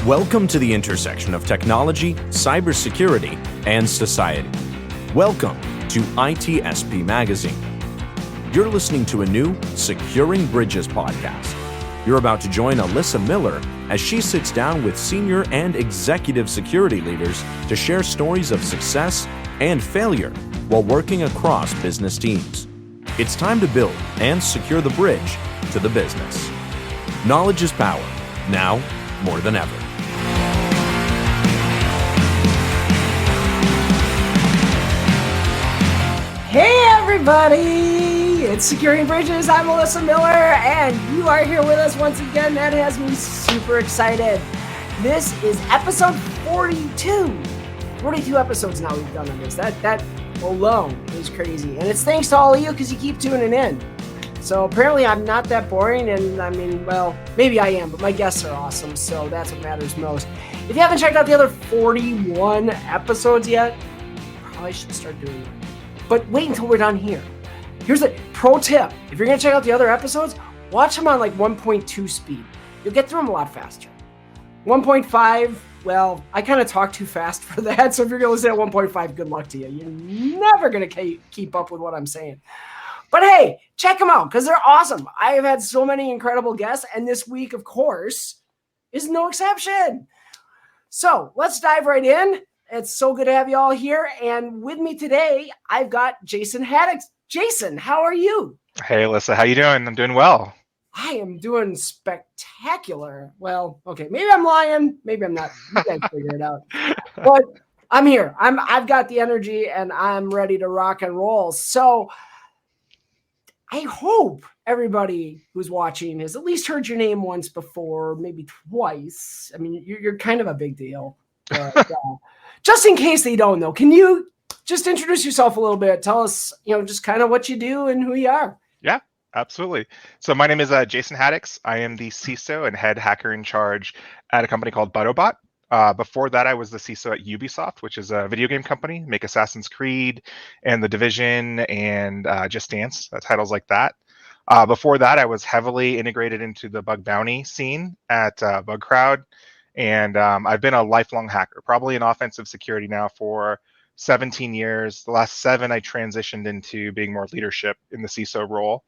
Welcome to the intersection of technology, cybersecurity, and society. Welcome to ITSP Magazine. You're listening to a new Securing Bridges podcast. You're about to join Alyssa Miller as she sits down with senior and executive security leaders to share stories of success and failure while working across business teams. It's time to build and secure the bridge to the business. Knowledge is power, now more than ever. Hey everybody, it's Securing Bridges. I'm Alyssa Miller, and you are here with us once again. That has me super excited. This is episode 42. 42 episodes now we've done on this. That alone is crazy, and it's thanks to all of you because you keep tuning in. So apparently I'm not that boring, and I mean, well, maybe I am, but my guests are awesome, so that's what matters most. If you haven't checked out the other 41 episodes yet, probably should start doing that. But wait until we're done here. Here's a pro tip. If you're going to check out the other episodes, watch them on like 1.2 speed. You'll get through them a lot faster. 1.5, well, I kind of talk too fast for that. So if you're going to listen at 1.5, good luck to you. You're never going to keep up with what I'm saying. But hey, check them out because they're awesome. I have had so many incredible guests, and this week, of course, is no exception. So let's dive right in. It's so good to have you all here. And with me today, I've got Jason Haddix. Jason, how are you? Hey, Alyssa, how you doing? I'm doing well. I am doing spectacular. Well, okay, maybe I'm lying. Maybe I'm not. You guys figure it out. But I'm here. I've got the energy, and I'm ready to rock and roll. So I hope everybody who's watching has at least heard your name once before, maybe twice. I mean, you're kind of a big deal. But, just in case they don't know, can you just introduce yourself a little bit? Tell us, just kind of what you do and who you are. Yeah, absolutely. So my name is Jason Haddix. I am the CISO and head hacker in charge at a company called Buttobot. Before that, I was the CISO at Ubisoft, which is a video game company, make Assassin's Creed and The Division and Just Dance, titles like that. Before that, I was heavily integrated into the bug bounty scene at BugCrowd. And I've been a lifelong hacker, probably in offensive security now for 17 years. The last 7, I transitioned into being more leadership in the CISO role.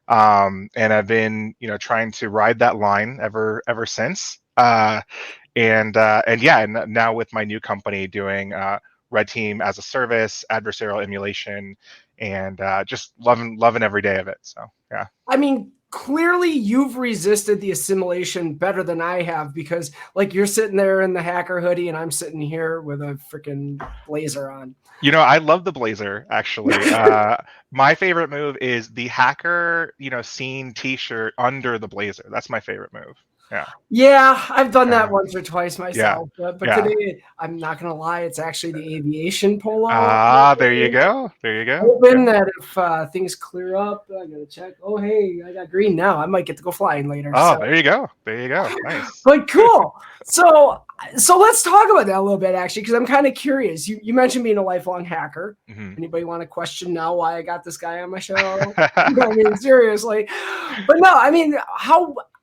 And I've been, trying to ride that line ever since. And now with my new company doing Red Team as a service, adversarial emulation, and just loving every day of it. So, yeah. I mean, clearly you've resisted the assimilation better than I have because like you're sitting there in the hacker hoodie and I'm sitting here with a freaking blazer on. I love the blazer, actually. My favorite move is the hacker, scene t-shirt under the blazer. That's my favorite move. Yeah, I've done that once or twice myself. Yeah. But today, I'm not going to lie, it's actually the aviation polo. There you go. Hoping that if things clear up, I got to check. Oh, hey, I got green now. I might get to go flying later. Oh, so. There you go. Nice. But cool. So let's talk about that a little bit, actually, because I'm kind of curious. You mentioned being a lifelong hacker. Mm-hmm. Anybody want to question now why I got this guy on my show? I mean, seriously. But no, I mean,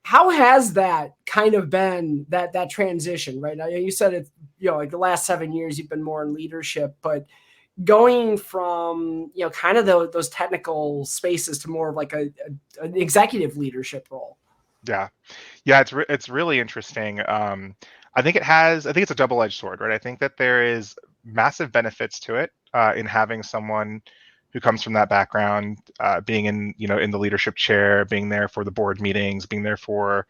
how has that kind of been that transition, right? Now, you said it's, like the last 7 years you've been more in leadership, but going from, kind of those technical spaces to more of like an executive leadership role. Yeah. It's really interesting. I think it's a double-edged sword, right? I think that there is massive benefits to it in having someone who comes from that background, being in the leadership chair, being there for the board meetings, being there for,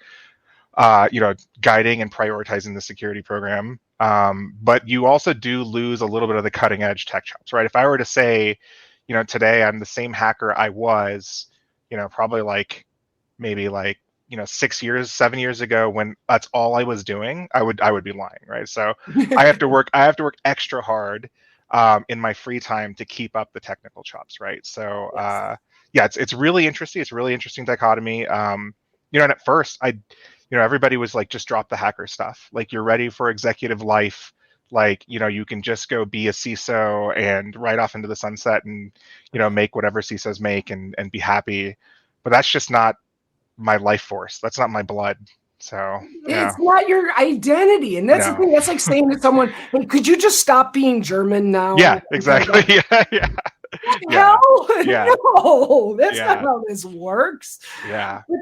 guiding and prioritizing the security program. But you also do lose a little bit of the cutting edge tech chops, right? If I were to say, today I'm the same hacker I was, probably maybe 7 years ago when that's all I was doing, I would be lying, right? So I have to work extra hard in my free time to keep up the technical chops, right? So it's really interesting. It's a really interesting dichotomy. And at first everybody was like, just drop the hacker stuff. Like, you're ready for executive life. Like, you can just go be a CISO and ride off into the sunset and, make whatever CISOs make and be happy. But that's just not my life force. That's not my blood. So It's not your identity. And that's the thing. That's like saying to someone, hey, could you just stop being German now? Yeah, exactly. Yeah. Hell? Yeah. No, that's not how this works. Yeah. But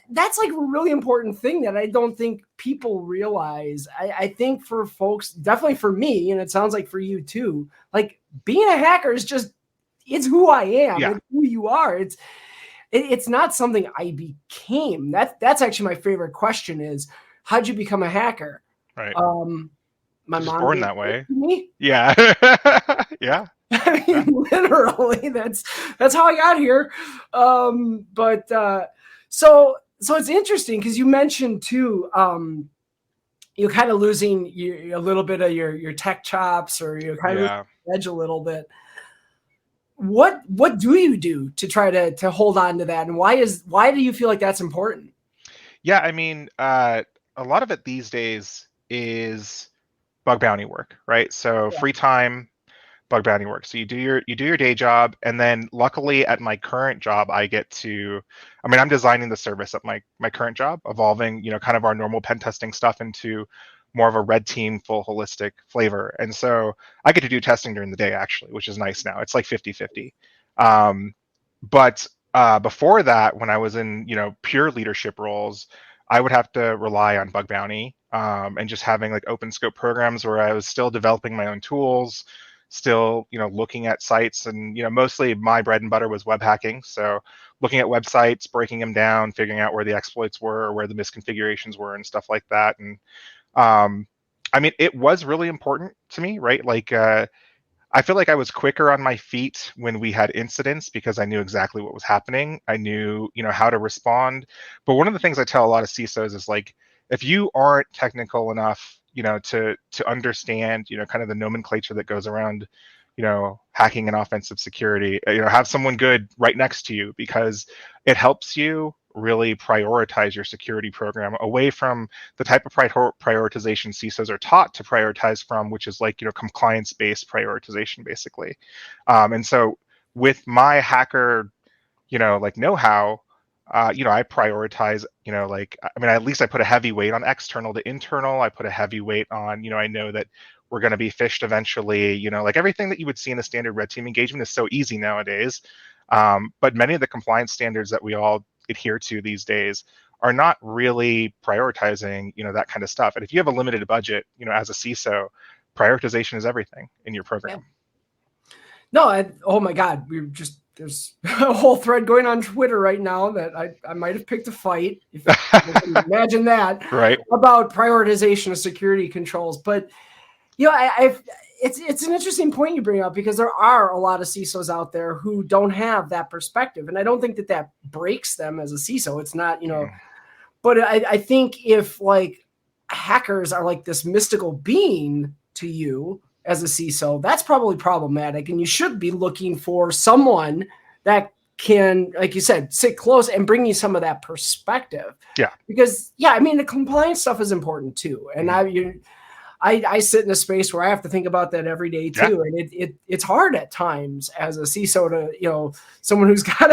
that's like a really important thing that I don't think people realize. I think for folks, definitely for me, and it sounds like for you too, like being a hacker is just, it's who I am. Yeah. It's who you are. It's not something I became. That's actually my favorite question is, how'd you become a hacker? Right. My just mom born that way. Me. Yeah. Yeah. I mean, literally, that's how I got here. So it's interesting because you mentioned too, you're kind of losing a little bit of your tech chops, or you're kind of losing the edge a little bit. What do you do to try to hold on to that, and why do you feel like that's important? Yeah, I mean, a lot of it these days is bug bounty work, right? So free time, bug bounty work. So you do your day job, and then luckily at my current job, I'm designing the service at my current job, evolving, kind of our normal pen testing stuff into more of a red team full holistic flavor. And so I get to do testing during the day actually, which is nice now. It's like 50-50. But before that, when I was in, pure leadership roles, I would have to rely on bug bounty and just having like open scope programs where I was still developing my own tools, still, looking at sites, and, mostly my bread and butter was web hacking. So looking at websites, breaking them down, figuring out where the exploits were or where the misconfigurations were and stuff like that. And it was really important to me, right? Like, I feel like I was quicker on my feet when we had incidents because I knew exactly what was happening. I knew, how to respond. But one of the things I tell a lot of CISOs is like, if you aren't technical enough, to understand, kind of the nomenclature that goes around, hacking and offensive security, have someone good right next to you, because it helps you really prioritize your security program away from the type of prioritization CISOs are taught to prioritize from, which is like, compliance-based prioritization, basically. And so with my hacker, like know-how, I prioritize, at least I put a heavy weight on external to internal. I put a heavy weight on, I know that we're going to be phished eventually, like everything that you would see in a standard red team engagement is so easy nowadays. But many of the compliance standards that we all adhere to these days are not really prioritizing, that kind of stuff. And if you have a limited budget, as a CISO, prioritization is everything in your program. No, oh my God, there's a whole thread going on Twitter right now that I might have picked a fight, if you can imagine that, right, about prioritization of security controls. But it's an interesting point you bring up, because there are a lot of CISOs out there who don't have that perspective, and I don't think that breaks them as a CISO. It's not, but I think if like hackers are like this mystical being to you as a CISO, that's probably problematic. And you should be looking for someone that can, like you said, sit close and bring you some of that perspective. Yeah. Because the compliance stuff is important too. And I sit in a space where I have to think about that every day too. Yeah. And it's hard at times as a CISO to, someone who's got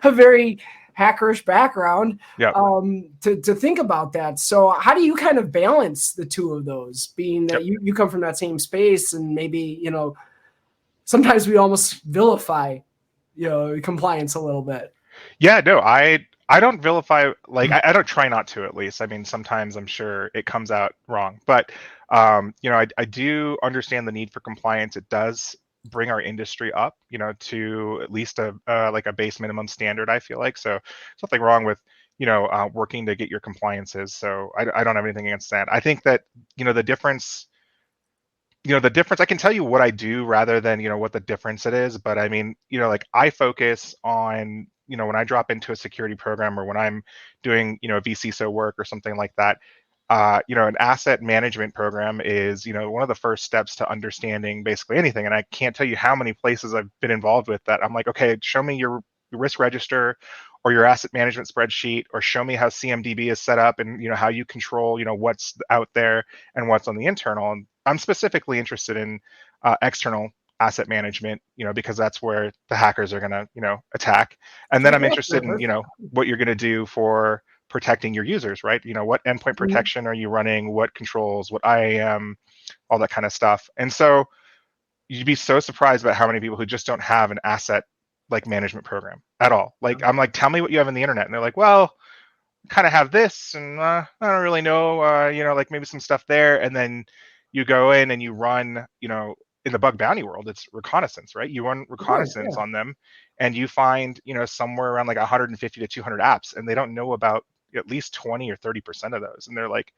a very hackerish background, to think about that. So how do you kind of balance the two of those, being that you come from that same space, and maybe, sometimes we almost vilify, compliance a little bit? Yeah, no, I don't vilify, like, I don't try not to, at least. I mean, sometimes I'm sure it comes out wrong, but, I do understand the need for compliance. It does bring our industry up, to at least a base minimum standard, I feel like. So there's nothing wrong with, working to get your compliances. So I don't have anything against that. I think that, the difference, I can tell you what I do rather than, what the difference it is. But I mean, like, I focus on, when I drop into a security program, or when I'm doing, a vCISO work or something like that, an asset management program is, one of the first steps to understanding basically anything. And I can't tell you how many places I've been involved with that. I'm like, okay, show me your risk register or your asset management spreadsheet, or show me how CMDB is set up, and, how you control, what's out there and what's on the internal. And I'm specifically interested in external asset management, because that's where the hackers are going to, attack. And then I'm interested in, what you're going to do for protecting your users, right? What endpoint protection are you running, what controls, what IAM, all that kind of stuff. And so you'd be so surprised about how many people who just don't have an asset like management program at all. Like, I'm like, tell me what you have on the internet. And they're like, well, kind of have this, and I don't really know, like maybe some stuff there. And then you go in and you run, in the bug bounty world, it's reconnaissance, right? You run reconnaissance on them, and you find, somewhere around like 150 to 200 apps, and they don't know about at least 20 or 30% of those. And they're like,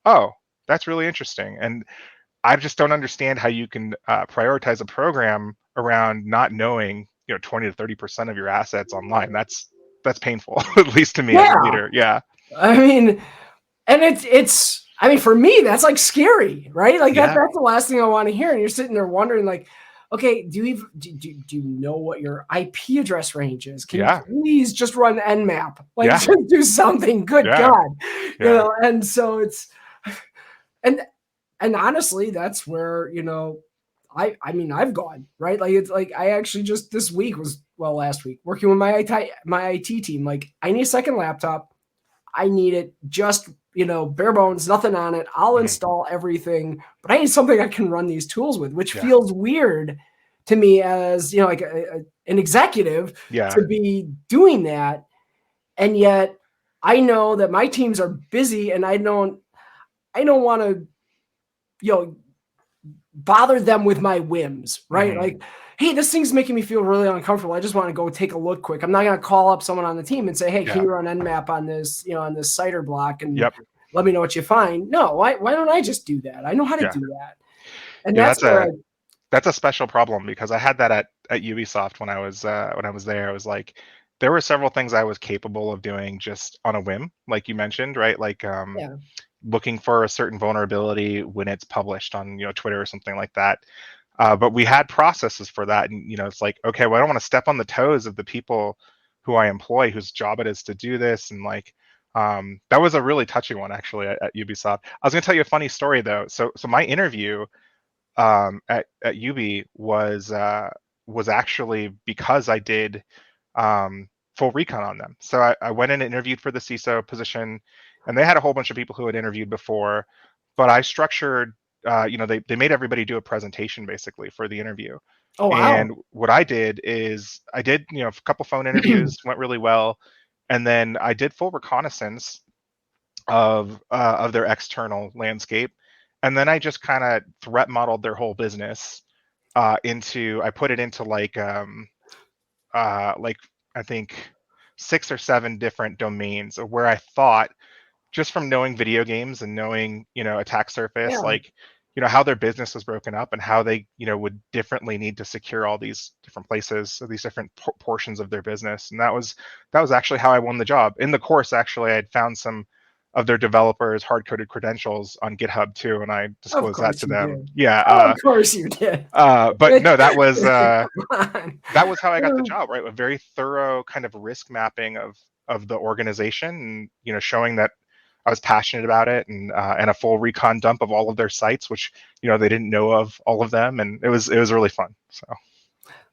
oh, that's really interesting. And I just don't understand how you can prioritize a program around not knowing, 20 to 30% of your assets online. That's painful, at least to me as a leader. Yeah. I mean, and it's I mean, for me, that's like scary, right? Like that's the last thing I want to hear. And you're sitting there wondering, like, okay, do you know what your IP address range is? Can you please just run Nmap? Like, just do something. Good God, And so it's, and honestly, that's where I mean, I've gone, right? Like, it's like I actually just this week last week working with my IT team. Like, I need a second laptop. I need it just, bare bones, nothing on it. I'll install everything, but I need something I can run these tools with, which feels weird to me as, like an executive to be doing that. And yet I know that my teams are busy, and I don't want to, bother them with my whims, right? Like, hey, this thing's making me feel really uncomfortable. I just want to go take a look quick. I'm not going to call up someone on the team and say, hey, can you run Nmap on this, on this CIDR block, and let me know what you find. No, why don't I just do that? I know how to do that. And that's a special problem, because I had that at Ubisoft when I was there. I was like, there were several things I was capable of doing just on a whim, like you mentioned, right? Like looking for a certain vulnerability when it's published on Twitter or something like that. But we had processes for that, and it's like, okay, well, I don't want to step on the toes of the people who I employ, whose job it is to do this, and like that was a really touching one actually at Ubisoft. I was going to tell you a funny story though. So my interview at Ubi was actually because I did full recon on them. So I went in and interviewed for the CISO position, and they had a whole bunch of people who had interviewed before, but I structured, they made everybody do a presentation basically for the interview. Oh, wow. And what I did is I did, a couple phone interviews, went really well. And then I did full reconnaissance of their external landscape. And then I just kind of threat modeled their whole business I put it into like I think 6 or 7 different domains of where I thought, just from knowing video games and knowing, attack surface, like, how their business was broken up and how they, would differently need to secure all these different places, or these different portions of their business. And that was actually how I won the job. In the course, actually, I had found some of their developers' hard-coded credentials on GitHub too, and I disclosed that to them. Of course you did. But no, that was how I got the job, right? A very thorough kind of risk mapping of the organization, and showing that I was passionate about it, and a full recon dump of all of their sites, which they didn't know of all of them, and it was really fun. So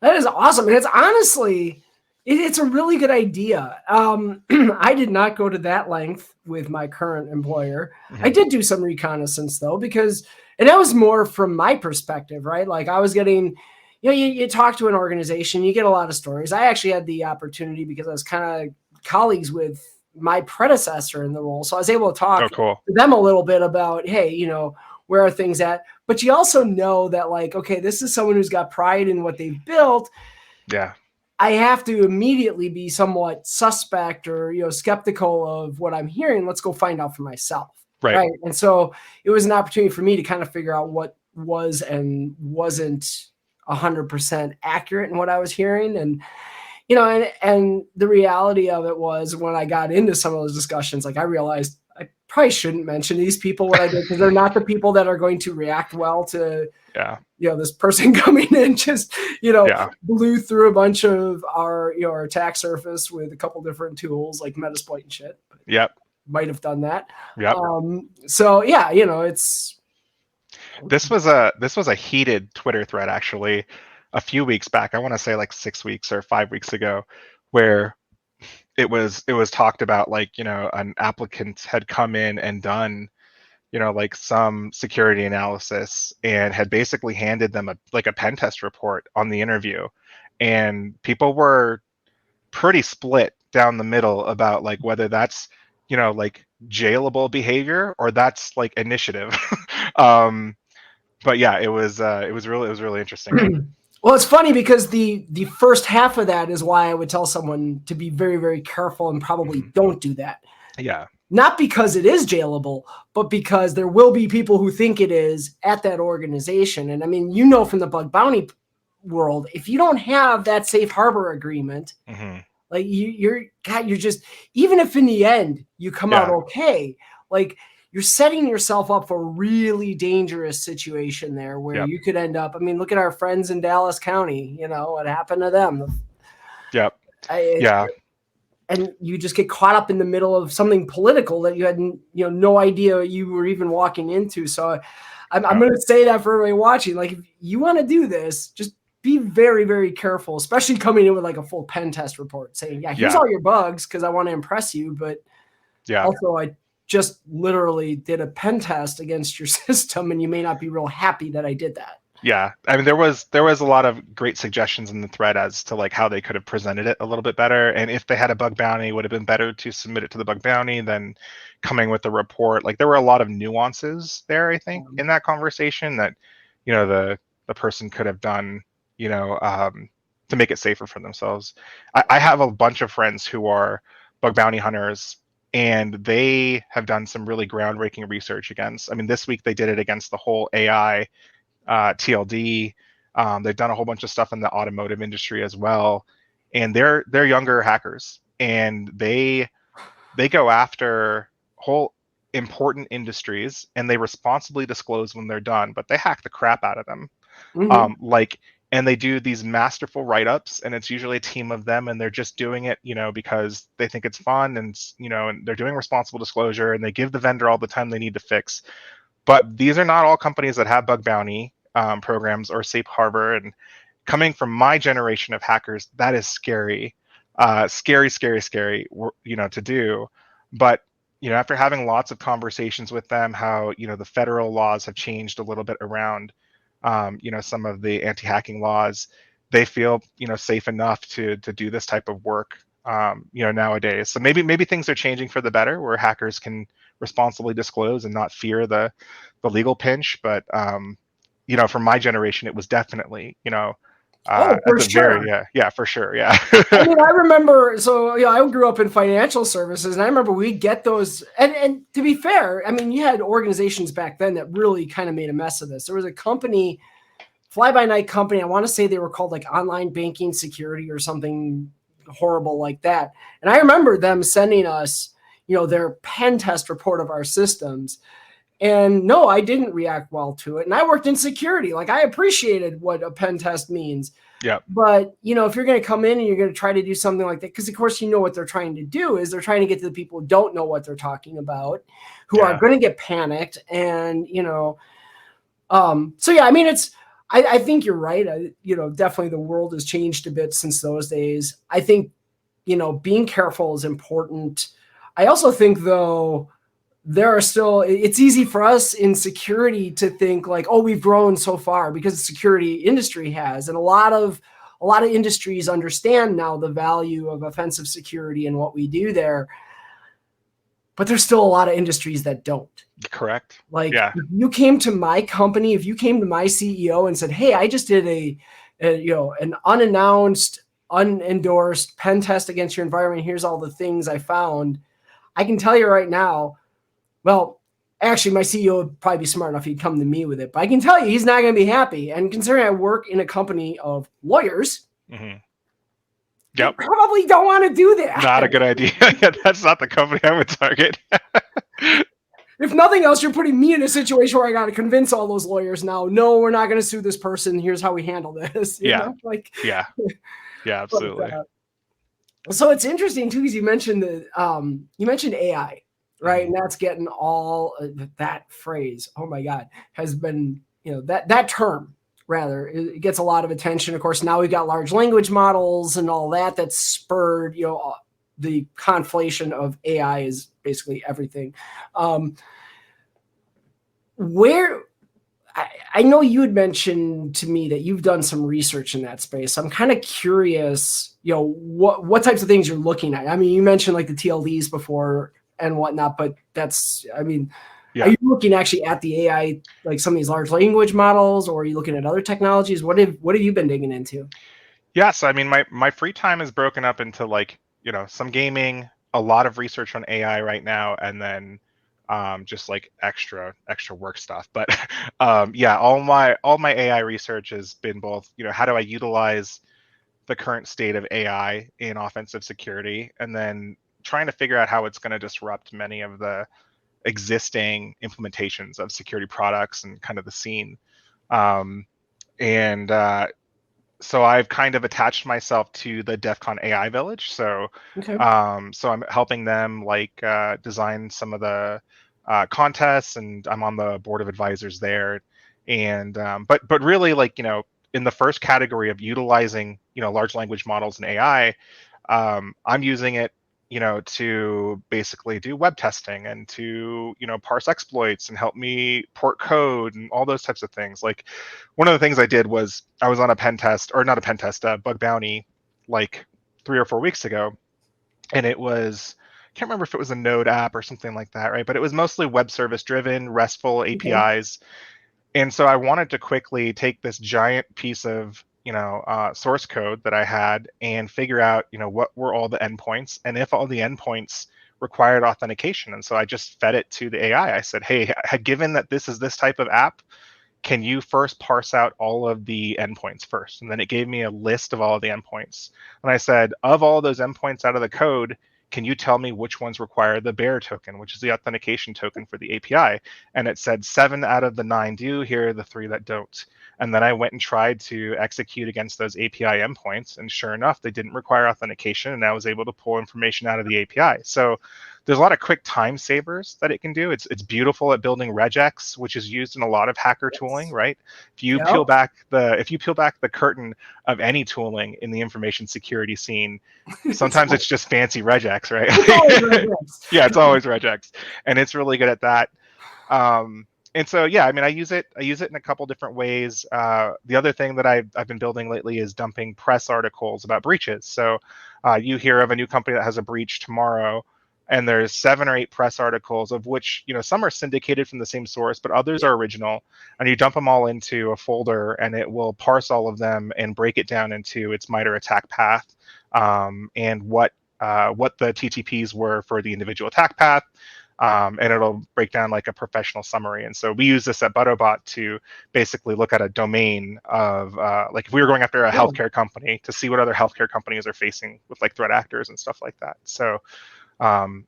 that is awesome, and it's honestly. It's a really good idea. I did not go to that length with my current employer. I did do some reconnaissance though, and that was more from my perspective, right? Like I was getting, you talk to an organization, you get a lot of stories. I actually had the opportunity, because I was kind of colleagues with my predecessor in the role. So I was able to talk to them a little bit about, hey, where are things at? But you also know that, like, okay, this is someone who's got pride in what they've built. Yeah. I have to immediately be somewhat suspect or, skeptical of what I'm hearing. Let's go find out for myself. Right. And so it was an opportunity for me to kind of figure out what was and wasn't 100% accurate in what I was hearing. And, and the reality of it was, when I got into some of those discussions, like I realized I probably shouldn't mention these people what I did, because they're not the people that are going to react well to, this person coming in just, blew through a bunch of our attack surface with a couple different tools like Metasploit and shit. Yep. Might have done that. Yep. So yeah, it's. This was a heated Twitter thread actually a few weeks back. I want to say like 6 weeks or 5 weeks ago, where it was talked about like, an applicant had come in and done, like some security analysis and had basically handed them a pen test report on the interview, and people were pretty split down the middle about like whether that's, like jailable behavior or that's like initiative. But yeah, it was really interesting. Well, it's funny because the first half of that is why I would tell someone to be very, very careful and probably don't do that. Yeah. Not because it is jailable, but because there will be people who think it is at that organization. And I mean, from the bug bounty world, if you don't have that safe harbor agreement, like you're just, even if in the end you come out okay, like you're setting yourself up for a really dangerous situation there where you could end up. I mean, look at our friends in Dallas County, what happened to them. Yep. And you just get caught up in the middle of something political that you had, no idea you were even walking into. So I'm going to say that for everybody watching, like if you want to do this, just be very, very careful, especially coming in with like a full pen test report saying, here's all your bugs because I want to impress you. But also I just literally did a pen test against your system and you may not be real happy that I did that. Yeah. I mean, there was a lot of great suggestions in the thread as to like how they could have presented it a little bit better. And if they had a bug bounty, it would have been better to submit it to the bug bounty than coming with the report. Like there were a lot of nuances there, I think, in that conversation that, the person could have done, to make it safer for themselves. I have a bunch of friends who are bug bounty hunters, and they have done some really groundbreaking research against. I mean, this week they did it against the whole AI TLD. They've done a whole bunch of stuff in the automotive industry as well, and they're younger hackers, and they go after whole important industries, and they responsibly disclose when they're done, but they hack the crap out of them. And they do these masterful write-ups, and it's usually a team of them, and they're just doing it, because they think it's fun, and and they're doing responsible disclosure, and they give the vendor all the time they need to fix. But these are not all companies that have bug bounty programs or safe harbor. And coming from my generation of hackers, that is scary, scary to do. But after having lots of conversations with them, how the federal laws have changed a little bit around some of the anti-hacking laws, they feel safe enough to do this type of work nowadays. So maybe things are changing for the better, where hackers can responsibly disclose and not fear the legal pinch. But from my generation, it was definitely for sure. For sure. Yeah. I mean, I remember, I grew up in financial services, and I remember we get those. And to be fair, I mean, you had organizations back then that really kind of made a mess of this. There was a company, fly-by-night company. I want to say they were called like Online Banking Security or something horrible like that. And I remember them sending us, their pen test report of our systems. And no, I didn't react well to it. And I worked in security. Like I appreciated what a pen test means. Yeah. But, if you're going to come in and you're going to try to do something like that, because of course, what they're trying to do is they're trying to get to the people who don't know what they're talking about, who are going to get panicked. And, I mean, I think you're right. Definitely the world has changed a bit since those days. I think, being careful is important. I also think though, it's easy for us in security to think like, oh, we've grown so far because the security industry has, and a lot of industries understand now the value of offensive security and what we do there. But there's still a lot of industries that don't. Correct. Like if you came to my company, if you came to my CEO and said, hey, I just did an unannounced, unendorsed pen test against your environment. Here's all the things I found. I can tell you right now, well, actually, my CEO would probably be smart enough. He'd come to me with it. But I can tell you, he's not going to be happy. And considering I work in a company of lawyers, Yep. probably don't want to do that. Not a good idea. That's not the company I would target. If nothing else, you're putting me in a situation where I got to convince all those lawyers now, no, we're not going to sue this person. Here's how we handle this. You know? Yeah, absolutely. But, so it's interesting too, because you mentioned AI. Right. And that's getting all that phrase. Oh, my God, has been, that term, rather, it gets a lot of attention. Of course, now we've got large language models and all that's spurred, the conflation of AI is basically everything. Where I know you had mentioned to me that you've done some research in that space. I'm kind of curious, what types of things you're looking at. I mean, you mentioned like the TLDs before and whatnot, but are you looking actually at the AI, like some of these large language models, or are you looking at other technologies? What have you been digging into? Yes, I mean my free time is broken up into like, some gaming, a lot of research on AI right now, and then just like extra work stuff. But yeah, all my AI research has been both, how do I utilize the current state of AI in offensive security, and then trying to figure out how it's going to disrupt many of the existing implementations of security products and kind of the scene. And So I've kind of attached myself to the DEF CON AI Village. So, Okay. so I'm helping them design some of the contests, and I'm on the board of advisors there. And but really, in the first category of utilizing large language models and AI, I'm using it to basically do web testing and to parse exploits and help me port code and all those types of things. Like, one of the things I did was I was on a pen test, or not a pen test, a bug bounty, like 3 or 4 weeks ago, and it was, I can't remember if it was a Node app or something like that, right? But it was mostly web service driven, RESTful APIs. And so I wanted to quickly take this giant piece of source code that I had and figure out what were all the endpoints, and if all the endpoints required authentication. And so I just fed it to the AI. I said, hey, given that this is this type of app, can you first parse out all of the endpoints first? And then it gave me a list of all of the endpoints. And I said, of all those endpoints out of the code, can you tell me which ones require the bearer token, which is the authentication token for the API? And it said 7 out of the 9 do. Here are the 3 that don't. And then I went and tried to execute against those API endpoints, and sure enough, they didn't require authentication, and I was able to pull information out of the API. So there's a lot of quick time savers that it can do. It's beautiful at building regex, which is used in a lot of hacker tooling, right? If you peel back the curtain of any tooling in the information security scene, sometimes it's just fancy regex, right? Yeah, it's always regex, and it's really good at that. And so, yeah, I mean, I use it in a couple different ways. The other thing that I've been building lately is dumping press articles about breaches. So you hear of a new company that has a breach tomorrow, and there's 7 or 8 press articles, of which some are syndicated from the same source, but others are original. And you dump them all into a folder, and it will parse all of them and break it down into its MITRE attack path, and what the TTPs were for the individual attack path. And it'll break down like a professional summary. And so we use this at ButtoBot to basically look at a domain of like if we were going after a healthcare company, to see what other healthcare companies are facing with like threat actors and stuff like that. So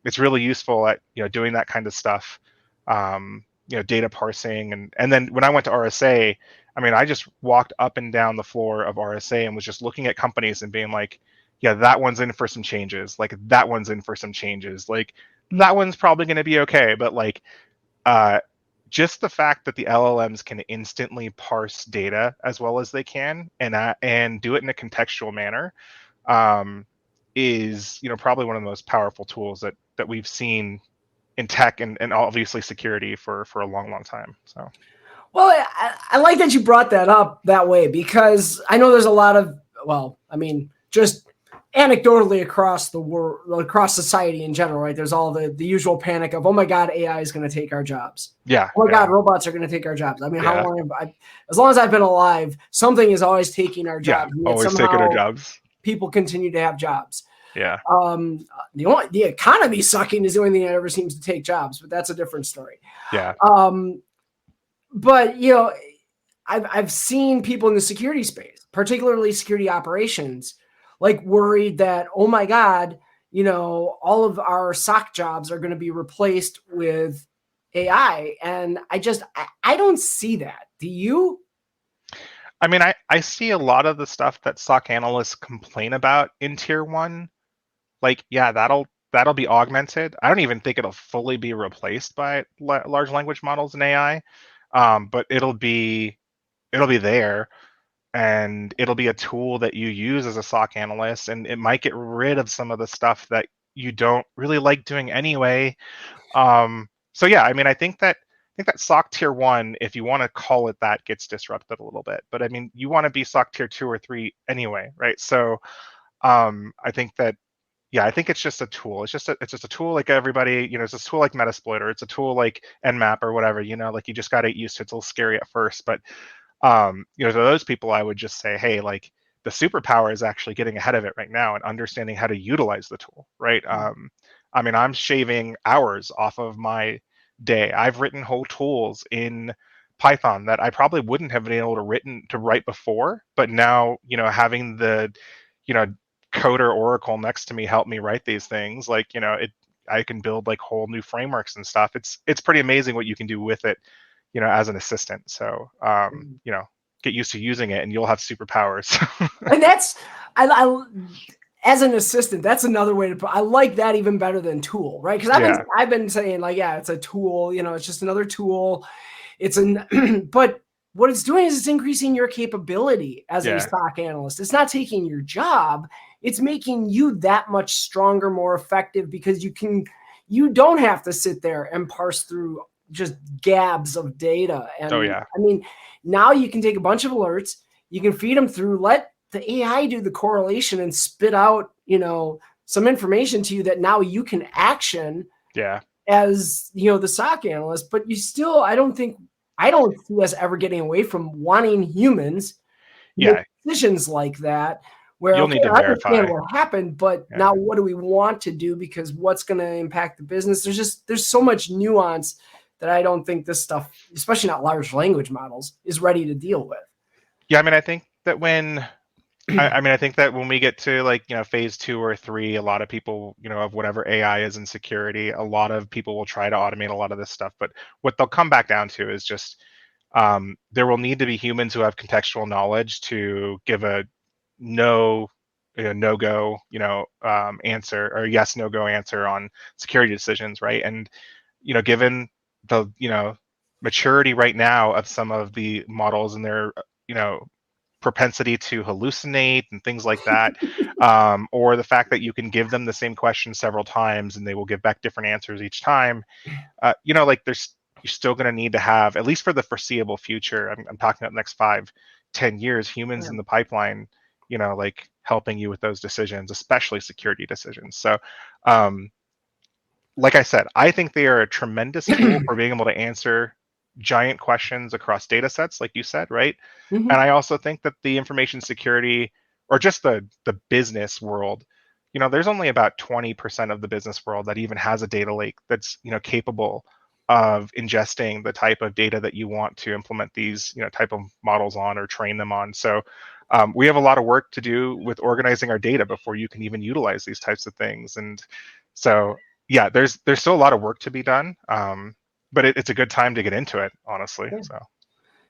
it's really useful at doing that kind of stuff, data parsing. And then when I went to RSA, I mean, I just walked up and down the floor of RSA and was just looking at companies and being like, yeah, that one's in for some changes. Like, that one's in for some changes. Like, that one's probably going to be okay. But like, just the fact that the LLMs can instantly parse data as well as they can, and do it in a contextual manner, is probably one of the most powerful tools that we've seen in tech and obviously security for a long time. So, well, I like that you brought that up that way, because I know there's a lot of, well, I mean, just anecdotally across the world, across society in general, right? There's all the usual panic of, oh my God, AI is going to take our jobs. Yeah. Oh my God, robots are going to take our jobs. I mean, how long as long as I've been alive, something is always taking our jobs. Yeah, always taking our jobs. People continue to have jobs. Yeah. The economy sucking is the only thing that ever seems to take jobs, but that's a different story. Yeah. But I've seen people in the security space, particularly security operations, like worried that, oh my God, all of our SOC jobs are going to be replaced with AI. And I don't see that. Do you? I mean, I see a lot of the stuff that SOC analysts complain about in tier 1. Like, yeah, that'll be augmented. I don't even think it'll fully be replaced by large language models and AI, but it'll be there, and it'll be a tool that you use as a SOC analyst, and it might get rid of some of the stuff that you don't really like doing anyway. So yeah, I mean, I think that SOC tier 1, if you want to call it that, gets disrupted a little bit. But I mean, you want to be SOC tier 2 or 3 anyway, right? So I think that, yeah, I think it's just a tool. It's just a tool like everybody, it's a tool like Metasploiter. It's a tool like Nmap or whatever, like you just got to get used to it. It's a little scary at first, but to those people, I would just say, hey, like the superpower is actually getting ahead of it right now and understanding how to utilize the tool, right? I mean, I'm shaving hours off of my day. I've written whole tools in Python that I probably wouldn't have been able to write before, but now, having the, coder Oracle next to me help me write these things, like, I can build like whole new frameworks and stuff. It's pretty amazing what you can do with it, as an assistant. So, get used to using it and you'll have superpowers. And that's, I as an assistant, that's another way to put. I like that even better than tool, right? Because I've been saying like, yeah, it's a tool. It's just another tool. But what it's doing is it's increasing your capability as a SOC analyst. It's not taking your job. It's making you that much stronger, more effective, because you don't have to sit there and parse through just gabs of data. And I mean, now you can take a bunch of alerts, you can feed them through, let the AI do the correlation and spit out, some information to you that now you can action as, the SOC analyst. But you still, I don't see us ever getting away from wanting humans make decisions like that, where you'll need to verify understand what happened, but now what do we want to do? Because what's going to impact the business? There's so much nuance that I don't think this stuff, especially not large language models, is ready to deal with. Yeah, I mean, I think that when we get to like, phase 2 or 3, a lot of people, of whatever AI is in security, a lot of people will try to automate a lot of this stuff. But what they'll come back down to is just there will need to be humans who have contextual knowledge to give a no-go, answer, or yes, no-go answer on security decisions, right? And, given the, maturity right now of some of the models and their, propensity to hallucinate and things like that, or the fact that you can give them the same question several times and they will give back different answers each time, like you're still going to need to have, at least for the foreseeable future, I'm talking about the next 5-10 years, humans in the pipeline, like helping you with those decisions, especially security decisions. So, like I said, I think they are a tremendous tool for being able to answer giant questions across data sets, like you said, right? Mm-hmm. And I also think that the information security, or just the business world, there's only about 20% of the business world that even has a data lake that's, capable of ingesting the type of data that you want to implement these, type of models on or train them on. So we have a lot of work to do with organizing our data before you can even utilize these types of things. And so, yeah, there's still a lot of work to be done. But it's a good time to get into it, honestly.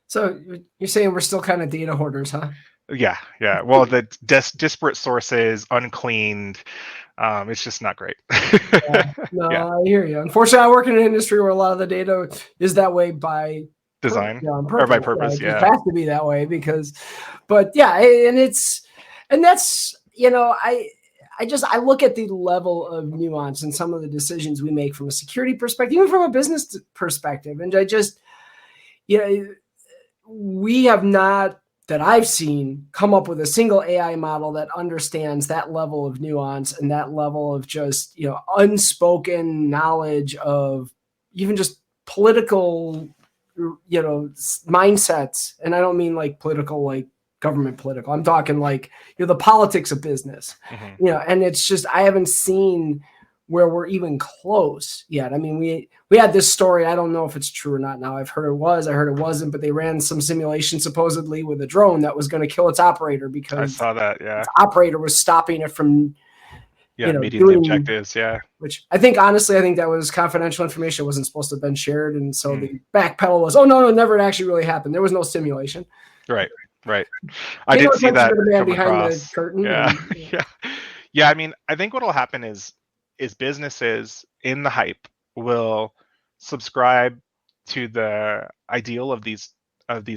So you're saying we're still kind of data hoarders, huh? Yeah. Well, the disparate sources, uncleaned, it's just not great. I hear you. Unfortunately, I work in an industry where a lot of the data is that way by design or by purpose. It has to be that way and that's I look at the level of nuance and some of the decisions we make from a security perspective, even from a business perspective. And we have not, that I've seen, come up with a single AI model that understands that level of nuance and that level of just, unspoken knowledge of even just political, mindsets. And I don't mean like political, like government political. I'm talking like, the politics of business, and it's just, I haven't seen where we're even close yet. I mean, we had this story. I don't know if it's true or not now. I've heard it was, I heard it wasn't, but they ran some simulation supposedly with a drone that was going to kill its operator because I saw that. Yeah. Its operator was stopping it from, meeting the objectives. Yeah. Which honestly, I think that was confidential information. It wasn't supposed to have been shared. And so the backpedal was, oh no, never actually really happened. There was no simulation. Right. I did see that the man behind the curtain. Yeah. I mean, I think what will happen is businesses in the hype will subscribe to the ideal of these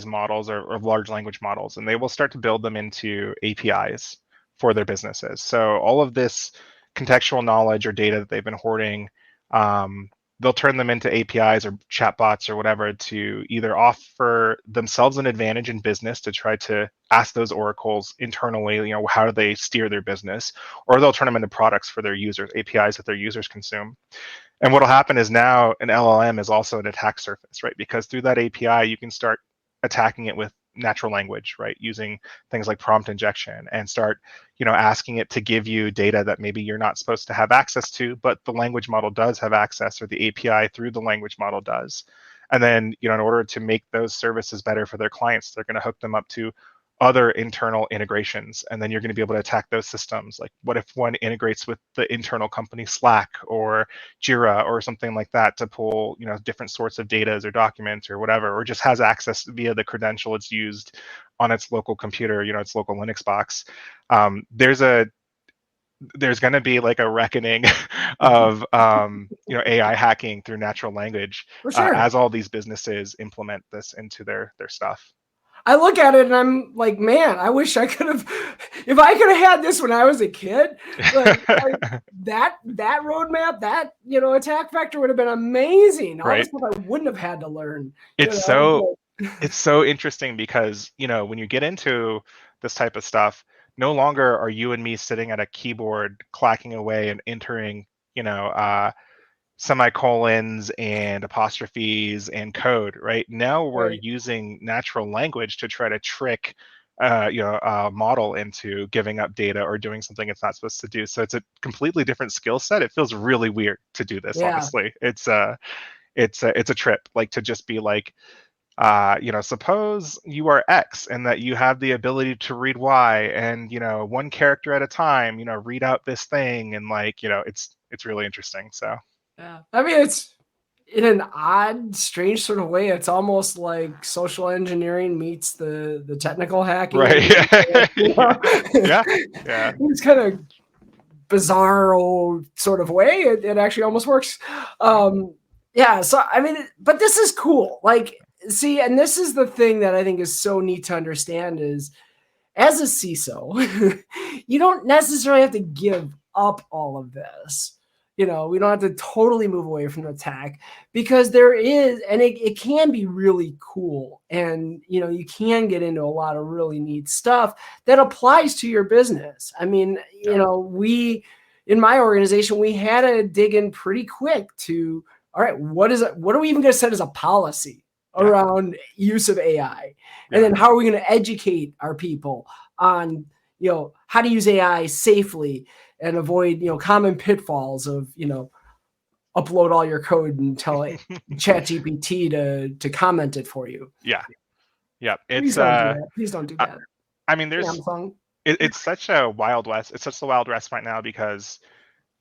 models or of large language models, and they will start to build them into APIs for their businesses. So all of this contextual knowledge or data that they've been hoarding. They'll turn them into APIs or chatbots or whatever to either offer themselves an advantage in business to try to ask those oracles internally, how do they steer their business, or they'll turn them into products for their users, APIs that their users consume. And what'll happen is now an LLM is also an attack surface, right? Because through that API, you can start attacking it with natural language, right? Using things like prompt injection and start, asking it to give you data that maybe you're not supposed to have access to, but the language model does have access, or the API through the language model does. And then, in order to make those services better for their clients, they're going to hook them up to other internal integrations, and then you're going to be able to attack those systems. Like, what if one integrates with the internal company Slack or Jira or something like that to pull, different sorts of data or documents or whatever, or just has access via the credential it's used on its local computer, its local Linux box. There's going to be like a reckoning of AI hacking through natural language, For sure. As all these businesses implement this into their stuff. I look at it and I'm like, man, I wish I could have, if I could have had this when I was a kid, that roadmap, that, attack vector would have been amazing. All this stuff I wouldn't have had to learn. It's so interesting because, when you get into this type of stuff, no longer are you and me sitting at a keyboard clacking away and entering, semicolons and apostrophes and code. Right now, we're using natural language to try to trick, a model into giving up data or doing something it's not supposed to do. So it's a completely different skill set. It feels really weird to do this. Honestly, it's a trip. Like, to just be like, suppose you are X and that you have the ability to read Y, and one character at a time, read out this thing, and it's really interesting. So. Yeah, I mean, it's in an odd, strange sort of way. It's almost like social engineering meets the technical hacking. Right. Yeah. It's kind of bizarre sort of way. It actually almost works. Yeah. So I mean, but this is cool. Like, see, and this is the thing that I think is so neat to understand is, as a CISO, you don't necessarily have to give up all of this. We don't have to totally move away from the tech, because there is, and it can be really cool. And, you can get into a lot of really neat stuff that applies to your business. I mean, we, in my organization, we had to dig in pretty quick to, all right, what are we even going to set as a policy around use of AI? And then how are we going to educate our people on, how to use AI safely and avoid, common pitfalls of, upload all your code and tell ChatGPT to comment it for you. Yeah. Please don't do that. I mean, it's such a Wild West. It's such the Wild West right now because,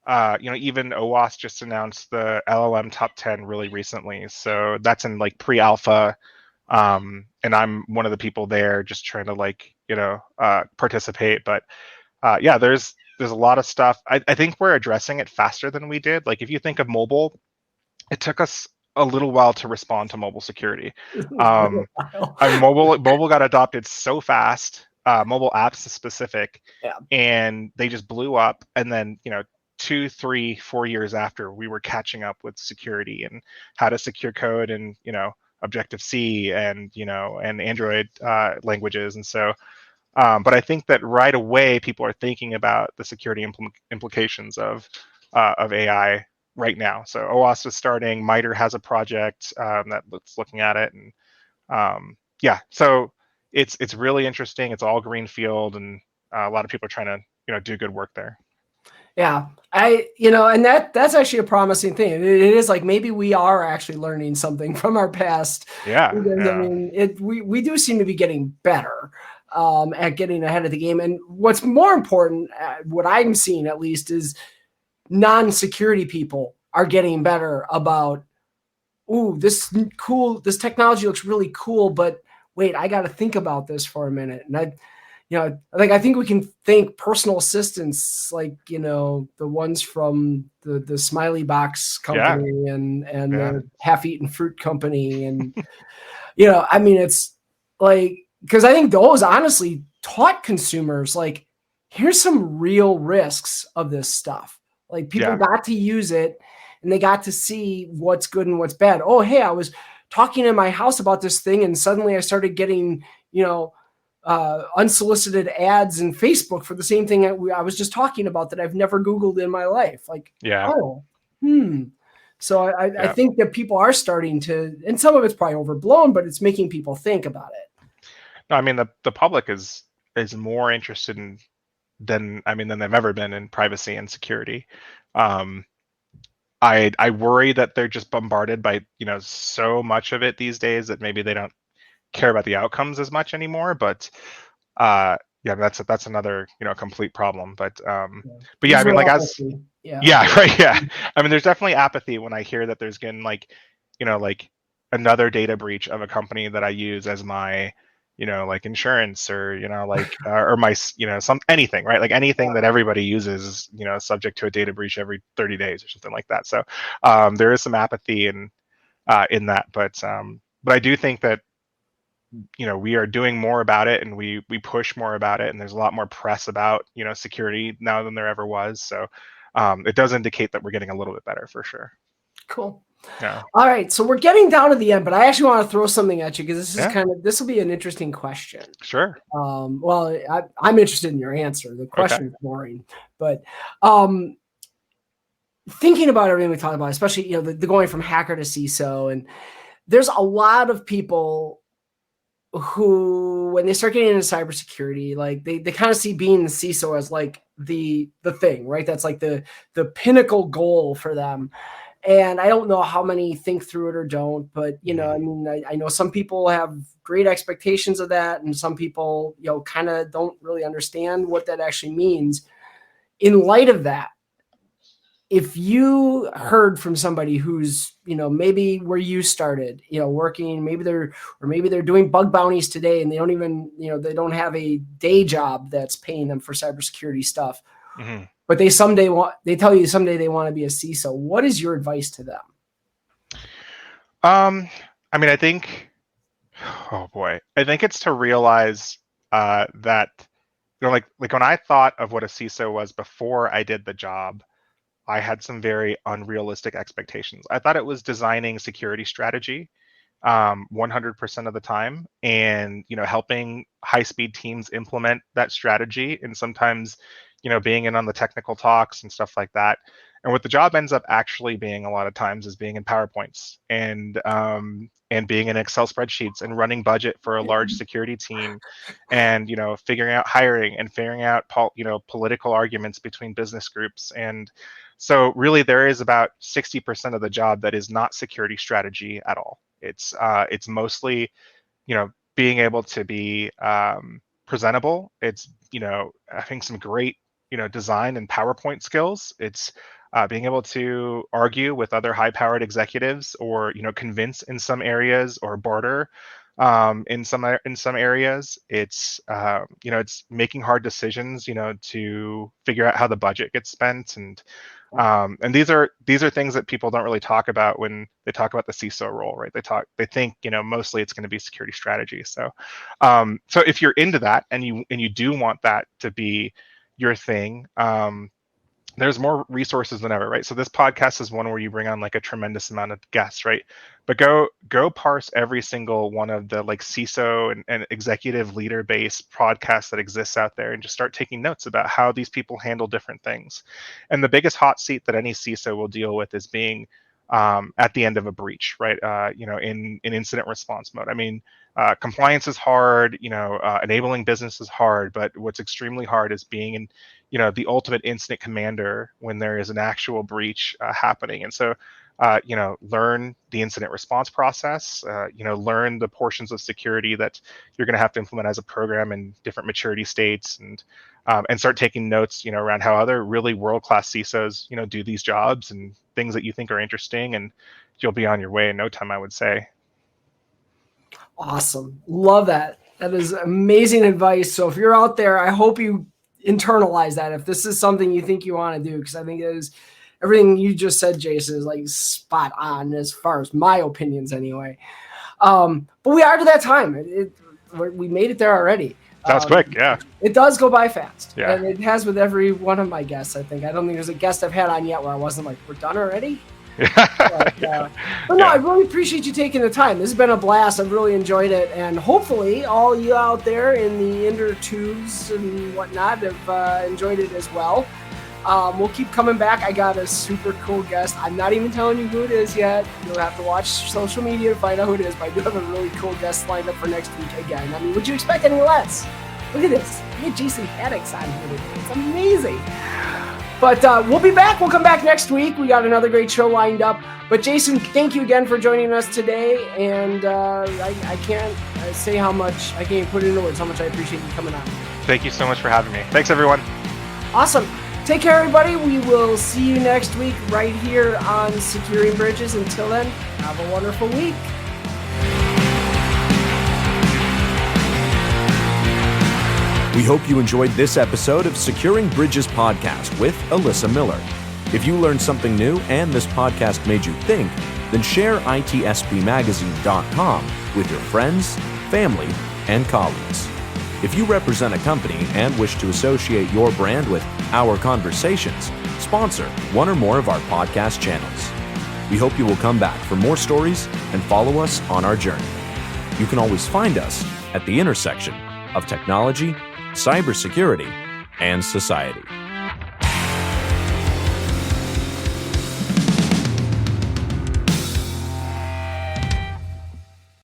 even OWASP just announced the LLM top 10 really recently. So that's in like pre-alpha. And I'm one of the people there just trying to participate. But there's a lot of stuff. I think we're addressing it faster than we did. Like, if you think of mobile, it took us a little while to respond to mobile security. Mobile got adopted so fast, mobile apps specific, and they just blew up. And then, 2, 3, 4 years after, we were catching up with security and how to secure code and, Objective-C and, and Android languages. And so, but I think that right away people are thinking about the security implications of AI right now. So OWASP is starting. MITRE has a project that's looking at it, and so it's really interesting. It's all greenfield, and a lot of people are trying to do good work there. Yeah, and that's actually a promising thing. It is like, maybe we are actually learning something from our past. Yeah. I mean, we do seem to be getting better at getting ahead of the game. And what's more important, what I'm seeing at least, is non-security people are getting better about, this technology looks really cool, but wait, I got to think about this for a minute. And I think we can thank personal assistants, like, the ones from the Smiley Box company and the Half-Eaten Fruit company. And, I mean, it's like, because I think those honestly taught consumers, like, here's some real risks of this stuff. Like people got to use it and they got to see what's good and what's bad. Oh, hey, I was talking in my house about this thing and suddenly I started getting, unsolicited ads in Facebook for the same thing I was just talking about that I've never Googled in my life. Like, So I think that people are starting to, and some of it's probably overblown, but it's making people think about it. No, I mean, the public is more interested in than they've ever been in privacy and security. I worry that they're just bombarded by, so much of it these days that maybe they don't care about the outcomes as much anymore. But that's another, complete problem. But yeah, I mean, like right. Yeah. I mean, there's definitely apathy when I hear that there's getting like another data breach of a company that I use as my, like insurance or, or my, anything, right? Like anything that everybody uses, subject to a data breach every 30 days or something like that. So there is some apathy in that, but I do think that, we are doing more about it and we push more about it. And there's a lot more press about, security now than there ever was. So it does indicate that we're getting a little bit better for sure. Cool. Yeah. All right. So we're getting down to the end, but I actually want to throw something at you because this will be an interesting question. Sure. Well, I'm interested in your answer. The question is boring, but thinking about everything we talked about, especially, the going from hacker to CISO, and there's a lot of people who, when they start getting into cybersecurity, like they kind of see being the CISO as like the thing, right? That's like the pinnacle goal for them. And I don't know how many think through it or don't, but I know some people have great expectations of that, and some people, kind of don't really understand what that actually means. In light of that, if you heard from somebody who's, maybe where you started, working, maybe they're doing bug bounties today and they don't even, they don't have a day job that's paying them for cybersecurity stuff, but they tell you someday they want to be a CISO. What is your advice to them? I think, I think it's to realize that, like when I thought of what a CISO was before I did the job, I had some very unrealistic expectations. I thought it was designing security strategy 100% of the time and, helping high-speed teams implement that strategy, and sometimes, being in on the technical talks and stuff like that. And what the job ends up actually being a lot of times is being in PowerPoints and being in Excel spreadsheets and running budget for a large security team and, figuring out hiring and figuring out, political arguments between business groups. And so really there is about 60% of the job that is not security strategy at all. It's mostly, being able to be presentable. It's, having some great, design and PowerPoint skills. It's being able to argue with other high-powered executives, or convince in some areas, or barter in some areas. It's it's making hard decisions, to figure out how the budget gets spent, and these are things that people don't really talk about when they talk about the CISO role, right? They think mostly it's going to be security strategy. So so if you're into that and you do want that to be your thing, there's more resources than ever, right? So this podcast is one where you bring on like a tremendous amount of guests, right? But go parse every single one of the like CISO and executive leader based podcasts that exists out there, and just start taking notes about how these people handle different things. And the biggest hot seat that any CISO will deal with is being at the end of a breach, right? In incident response mode. Compliance is hard, enabling business is hard, but what's extremely hard is being in, the ultimate incident commander when there is an actual breach happening. And so, learn the incident response process, learn the portions of security that you're going to have to implement as a program in different maturity states, and start taking notes, around how other really world-class CISOs, do these jobs and things that you think are interesting, and you'll be on your way in no time, I would say. Awesome. Love that. That is amazing advice. So if you're out there, I hope you internalize that if this is something you think you want to do, because I think it is everything you just said, Jason, is like spot on as far as my opinions anyway. But we are to that time. We made it there already. That was quick, yeah. It does go by fast. Yeah. And it has with every one of my guests, I think. I don't think there's a guest I've had on yet where I wasn't like, we're done already? But no, I really appreciate you taking the time. This has been a blast. I've really enjoyed it. And hopefully all you out there in the inner tubes and whatnot have enjoyed it as well. We'll keep coming back. I got a super cool guest. I'm not even telling you who it is yet. You'll have to watch social media to find out who it is. But I do have a really cool guest lined up for next week again. I mean, would you expect any less? Look at this. We had Jason Haddix on here today. It's amazing. But we'll be back. We'll come back next week. We got another great show lined up. But Jason, thank you again for joining us today. And I can't say how much, I can't even put it into words how much I appreciate you coming on. Thank you so much for having me. Thanks, everyone. Awesome. Take care, everybody. We will see you next week right here on Securing Bridges. Until then, have a wonderful week. We hope you enjoyed this episode of Securing Bridges podcast with Alyssa Miller. If you learned something new and this podcast made you think, then share itspmagazine.com with your friends, family, and colleagues. If you represent a company and wish to associate your brand with Our Conversations, sponsor one or more of our podcast channels. We hope you will come back for more stories and follow us on our journey. You can always find us at the intersection of technology, cybersecurity, and society.